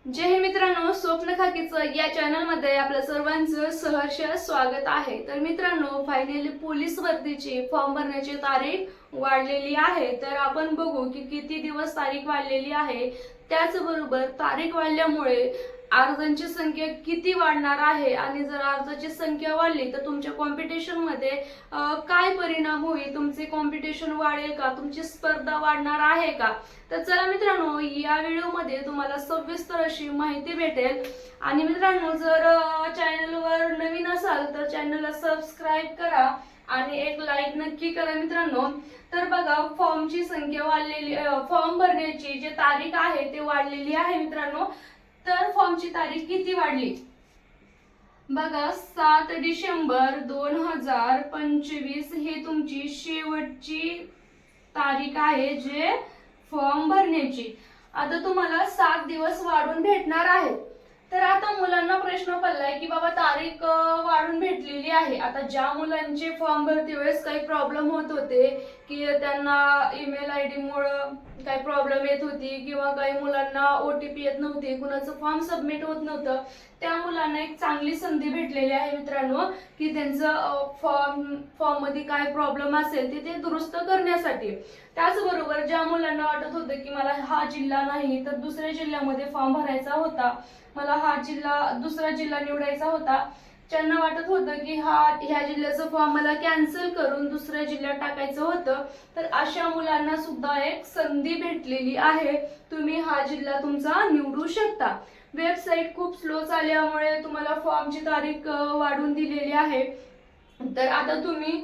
जय हिंद मित्रांनो, स्वप्न खाकीचं या चॅनलमध्ये आपल्या सर्वांचं सहर्ष स्वागत आहे। तर मित्रांनो, फायनली पोलीस भरतीची फॉर्म भरण्याची तारीख वाढलेली आहे। तर आपण बघू की किती दिवस तारीख वाढलेली आहे। त्याचबरोबर तारीख वाढल्यामुळे अर्जांची संख्या किती वाढणार आहे आणि जर अर्जाची संख्या वाढली तर तुमच्या कॉम्पिटिशन मध्ये काय परिणाम होईल, तुमचे कॉम्पिटिशन वाढेल का, तुमची स्पर्धा वाढणार आहे का। तर चला मित्रांनो, या व्हिडिओमध्ये तुम्हाला सविस्तर अशी माहिती भेटेल। आणि मित्रांनो, जर चॅनलवर नवीन असाल तर चॅनलला सबस्क्राइब करा आणि एक लाईक नक्की करा मित्रांनो। तर बघा, फॉर्मची संख्या वाढलेली, फॉर्म भरण्याची जी तारीख आहे ते वाढलेली आहे मित्रांनो। तर फॉर्मची तारीख किती वाढली बघा, 7 डिसेंबर 2025 हे तुमची शेवटची तारीख आहे जे फॉर्म भरण्याची। आता तुम्हाला 7 दिवस वाढून भेटणार आहे। तर आता मुलांना प्रश्न पडलाय की बाबा तारीख वाढून भेटलेली आहे, आता ज्या मुलांचे फॉर्म भरती वेळेस काही प्रॉब्लेम होत होते की त्यांना ईमेल आयडी मुळे काही प्रॉब्लेम येत होती किंवा काही मुलांना ओटीपी येत नव्हती, कुणाचं फॉर्म सबमिट होत नव्हतं, त्या मुलांना एक चांगली संधी भेटलेली आहे मित्रांनो की त्यांचं फॉर्म मध्ये काय प्रॉब्लेम असेल ते दुरुस्त करण्यासाठी। त्याचबरोबर ज्या मुलांना वाटत होतं की मला हा जिल्हा नाही तर दुसऱ्या जिल्ह्यामध्ये फॉर्म भरायचा होता, मला हा जिल्हा दुसरा जिल्हा निवडायचा होता, ज्यांना वाटत होतं की ह्या जिल्ह्याचं फॉर्म मला कॅन्सल करून दुसऱ्या जिल्ह्यात टाकायचं होतं, तर अशा मुलांना सुद्धा एक संधी भेटलेली आहे, तुम्ही हा जिल्हा तुमचा निवडू शकता। वेबसाईट खूप स्लो चालल्यामुळे तुम्हाला फॉर्मची तारीख वाढवून दिलेली आहे। तर आता तुम्ही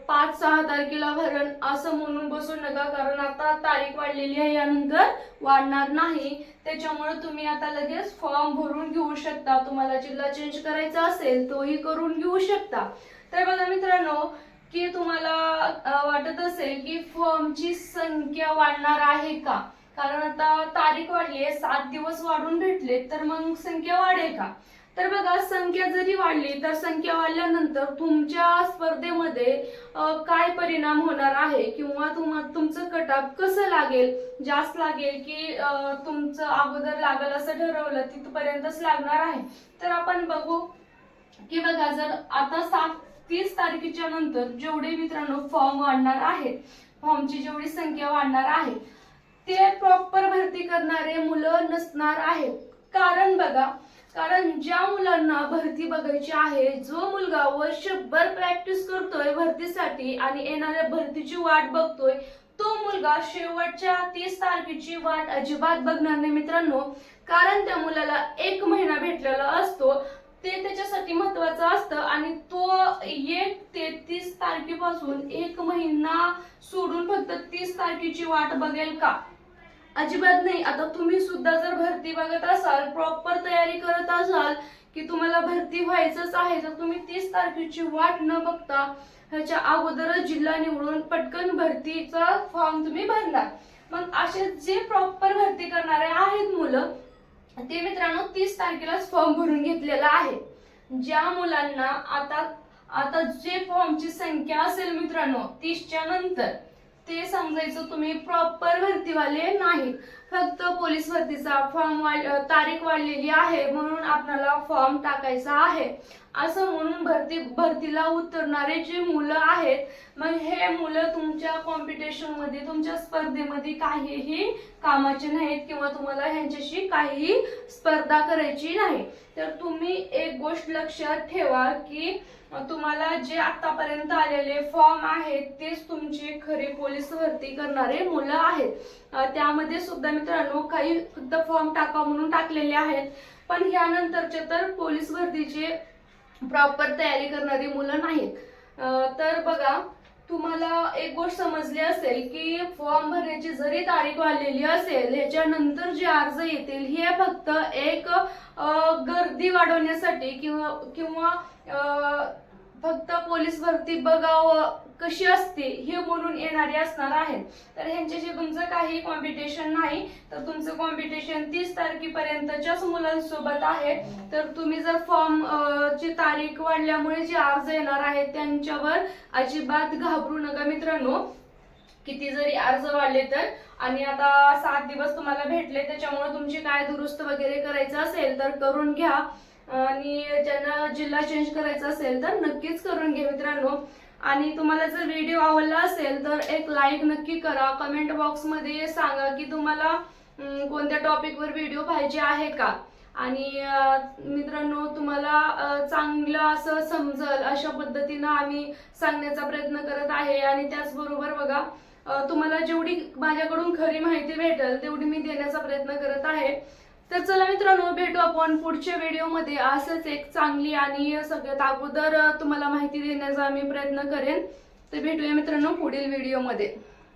5-6 तारखेला भरण असं म्हणून बसू नका, कारण आता तारीख वाढलेली आहे, यानंतर वाढणार नाही। त्याच्यामुळे तुम्ही आता लगेच फॉर्म भरून घेऊ शकता, तुम्हाला जिल्हा चेंज करायचा असेल तोही करून घेऊ शकता। तर बघा मित्रांनो, की तुम्हाला वाटत असेल की फॉर्मची संख्या वाढणार आहे का, कारण आता तारीख वाढली आहे, 7 दिवस वाढून भेटले, तर मग संख्या वाढेल का। तर बघा, संख्या जरी वाढली तर संख्या वाढल्यानंतर तुमच्या स्पर्धेमध्ये काय परिणाम होणार आहे किंवा तुमचं कटऑफ कसं लागेल, जास्त लागेल की तुमचं अगोदर लागेल असं ठरवलं तिथपर्यंतच लागणार आहे। तर आपण बघू की बघा, जर आता 30 तारखेच्या नंतर जेवढे मित्रांनो फॉर्म वाढणार आहेत, फॉर्मची जेवढी संख्या वाढणार आहे ते प्रॉपर भरती करणारे मुलं नसणार आहेत। कारण बघा, कारण ज्या मुलांना भरती बघायची आहे, जो मुलगा वर्षभर प्रॅक्टिस करतोय भरतीसाठी आणि येणाऱ्या भरतीची वाट बघतोय, तो मुलगा शेवटच्या 30 तारखेची वाट अजिबात बघणार नाही मित्रांनो। कारण त्या मुलाला 1 महिना भेटलेला असतो, ते त्याच्यासाठी महत्वाचं असतं आणि तो 1 ते 30 तारखेपासून 1 महिना सोडून फक्त 30 तारखेची वाट बघेल का? अजिबात नाही। आता तुम्ही सुद्धा जर भरती बघत असाल, प्रॉपर तयारी करत असाल की तुम्हाला भरती व्हायचंच आहे, तर तुम्ही 30 तारखेची वाट न बघता ह्याच्या अगोदरच जिल्हा निवडून पटकन भरतीचा फॉर्म तुम्ही भरणार। मग असे जे प्रॉपर भरती करणारे आहेत मुलं, ते मित्रांनो 30 तारखेलाच फॉर्म भरून घेतलेला आहे। ज्या मुलांना आता जे फॉर्मची संख्या असेल मित्रांनो 30च्या नंतर, ते समजायचं तुम्ही प्रॉपर भरतीवाले नाही, फक्त पोलीस भरतीचा फॉर्म तारीख वाढलेली आहे म्हणून आपल्याला फॉर्म टाकायचा आहे असं म्हणून भरतीला उतरणारे जे मुलं आहेत, मग हे मुलं तुमच्या कॉम्पिटिशन मध्ये, तुमच्या स्पर्धेमध्ये काहीही कामाचे नाहीत किंवा तुम्हाला ह्यांच्याशी काहीही स्पर्धा करायची नाही। तर तुम्ही एक गोष्ट लक्षात ठेवा की तुम्हाला जे आतापर्यंत आलेले फॉर्म आहेत तेच तुमची खरी पोलीस भरती करणारे मुलं आहेत। त्यामध्ये सुद्धा मित्रांनो काही फक्त फॉर्म टाका म्हणून टाकलेले आहेत, पण यानंतरचे तर पोलीस भरतीचे प्रॉपर तयारी करणारी मुलं नाहीत। तर बघा, तुम्हाला एक गोष्ट समजली असेल की फॉर्म भरण्याची जरी तारीख वाढलेली असेल, ह्याच्यानंतर जे अर्ज येतील हे फक्त एक गर्दी वाढवण्यासाठी किंवा फक्त पोलीस भरती बघावं कशी असते हे म्हणून येणारे असणार आहेत। तर ह्यांच्याशी तुमचं काही कॉम्पिटिशन नाही, तर तुमचं कॉम्पिटिशन 30 तारखेपर्यंतच्याच मुलांसोबत आहे। तर तुम्ही जर फॉर्म ची तारीख वाढल्यामुळे जे अर्ज येणार आहेत त्यांच्यावर अजिबात घाबरू नका मित्रांनो। किती जरी अर्ज वाढले तर आणि आता 7 दिवस तुम्हाला भेटले, त्याच्यामुळे तुमची काय दुरुस्त वगैरे करायचं असेल तर करून घ्या आणि ज्यांना जिल्हा चेंज करायचा असेल तर नक्कीच करून घ्या मित्रांनो। आणि तुम्हाला जर व्हिडिओ आवडला असेल तर एक लाईक नक्की करा, कमेंट बॉक्स मध्ये सांगा की तुम्हाला कोणत्या टॉपिकवर व्हिडिओ पाहिजे आहे का। आणि मित्रांनो तुम्हाला चांगलं असं समजल अशा पद्धतीनं आम्ही सांगण्याचा प्रयत्न करत आहे। आणि त्याचबरोबर बघा तुम्हाला जेवढी माझ्याकडून खरी माहिती भेटेल तेवढी मी देण्याचा प्रयत्न करत आहे। तर चला मित्रांनो, भेटू आपण पुढच्या व्हिडिओमध्ये। असंच एक चांगली आणि सगळ्यात अगोदर तुम्हाला माहिती देण्याचा मी प्रयत्न करेन। तर भेटूया मित्रांनो पुढील व्हिडिओमध्ये।